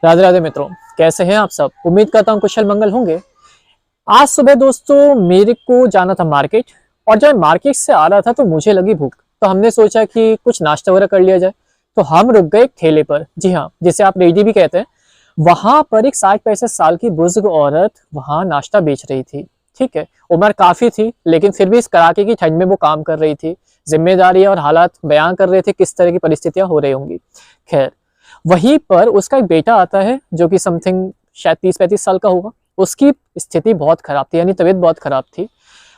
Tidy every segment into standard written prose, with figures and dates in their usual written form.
राधे राधे मित्रों, कैसे हैं आप सब। उम्मीद करता हूँ कुशल मंगल होंगे। आज सुबह दोस्तों मेरे को जाना था मार्केट, और जब मार्केट से आ रहा था तो मुझे लगी भूख। तो हमने सोचा कि कुछ नाश्ता वगैरह कर लिया जाए। तो हम रुक गए एक ठेले पर, जी हाँ, जिसे आप रेडी भी कहते हैं। वहां पर एक 60-65 साल की बुजुर्ग औरत वहां नाश्ता बेच रही थी। ठीक है, उम्र काफी थी, लेकिन फिर भी इस कड़ाके की ठंड में वो काम कर रही थी। जिम्मेदारी और हालात बयां कर रहे थे किस तरह की परिस्थितियां हो रही होंगी। खैर, वहीं पर उसका एक बेटा आता है जो कि समथिंग शायद 30-35 साल का होगा। उसकी स्थिति बहुत खराब थी, यानी तबीयत बहुत खराब थी,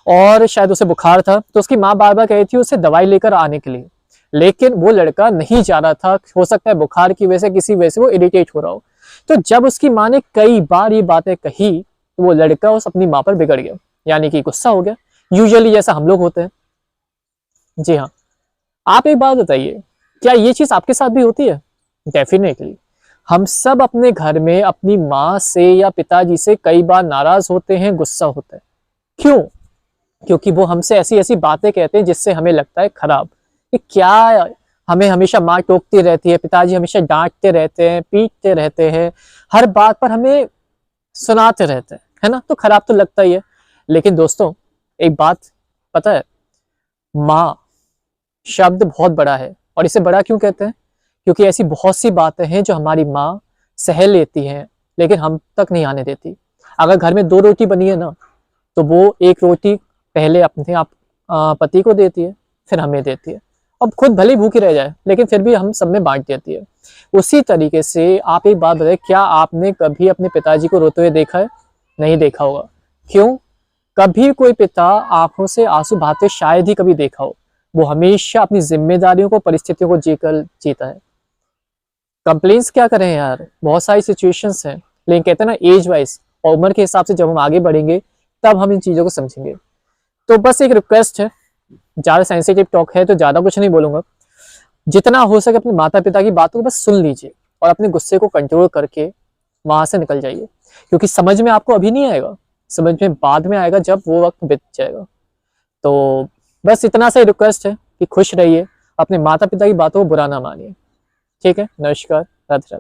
और शायद उसे बुखार था। तो उसकी माँ बार बार कही थी उसे दवाई लेकर आने के लिए, लेकिन वो लड़का नहीं जा रहा था। हो सकता है बुखार की वजह से, किसी वजह से वो इरिटेट हो रहा हो। तो जब उसकी माँ ने कई बार ये बातें कही तो वो लड़का उस अपनी माँ पर बिगड़ गया, यानी कि गुस्सा हो गया। यूजुअली जैसा हम लोग होते हैं। जी हाँ, आप एक बात बताइए, क्या ये चीज आपके साथ भी होती है? डेफिनेटली हम सब अपने घर में अपनी माँ से या पिताजी से कई बार नाराज होते हैं, गुस्सा होता है। क्यों? क्योंकि वो हमसे ऐसी ऐसी बातें कहते हैं जिससे हमें लगता है खराब कि क्या हमें हमेशा माँ टोकती रहती है, पिताजी हमेशा डांटते रहते हैं, पीटते रहते हैं, हर बात पर हमें सुनाते रहते हैं, है ना। तो खराब तो लगता ही है। लेकिन दोस्तों, एक बात पता है, माँ शब्द बहुत बड़ा है। और इसे बड़ा क्यों कहते हैं? क्योंकि ऐसी बहुत सी बातें हैं जो हमारी माँ सह लेती हैं, लेकिन हम तक नहीं आने देती। अगर घर में 2 रोटी बनी है ना, तो वो एक रोटी पहले अपने आप पति को देती है, फिर हमें देती है। अब खुद भले ही भूखी रह जाए, लेकिन फिर भी हम सब में बांट देती है। उसी तरीके से आप एक बात बताइए, क्या आपने कभी अपने पिताजी को रोते हुए देखा है? नहीं देखा होगा। क्यों? कभी कोई पिता आंखों से आंसू बहाते शायद ही कभी देखा हो। वो हमेशा अपनी जिम्मेदारियों को, परिस्थितियों को जीकर जीता है। कंप्लेंट्स क्या करें यार, बहुत सारी सिचुएशंस हैं। लेकिन कहते हैं ना, एज वाइज और उम्र के हिसाब से जब हम आगे बढ़ेंगे तब हम इन चीज़ों को समझेंगे। तो बस एक रिक्वेस्ट है, ज़्यादा सेंसिटिव टॉक है तो ज़्यादा कुछ नहीं बोलूंगा। जितना हो सके अपने माता पिता की बातों को बस सुन लीजिए, और अपने गुस्से को कंट्रोल करके वहां से निकल जाइए। क्योंकि समझ में आपको अभी नहीं आएगा, समझ में बाद में आएगा जब वो वक्त बीत जाएगा। तो बस इतना सा ही रिक्वेस्ट है कि खुश रहिए, अपने माता पिता की बातों को बुरा ना मानिए। ठीक है, नमस्कार, राधे राधे।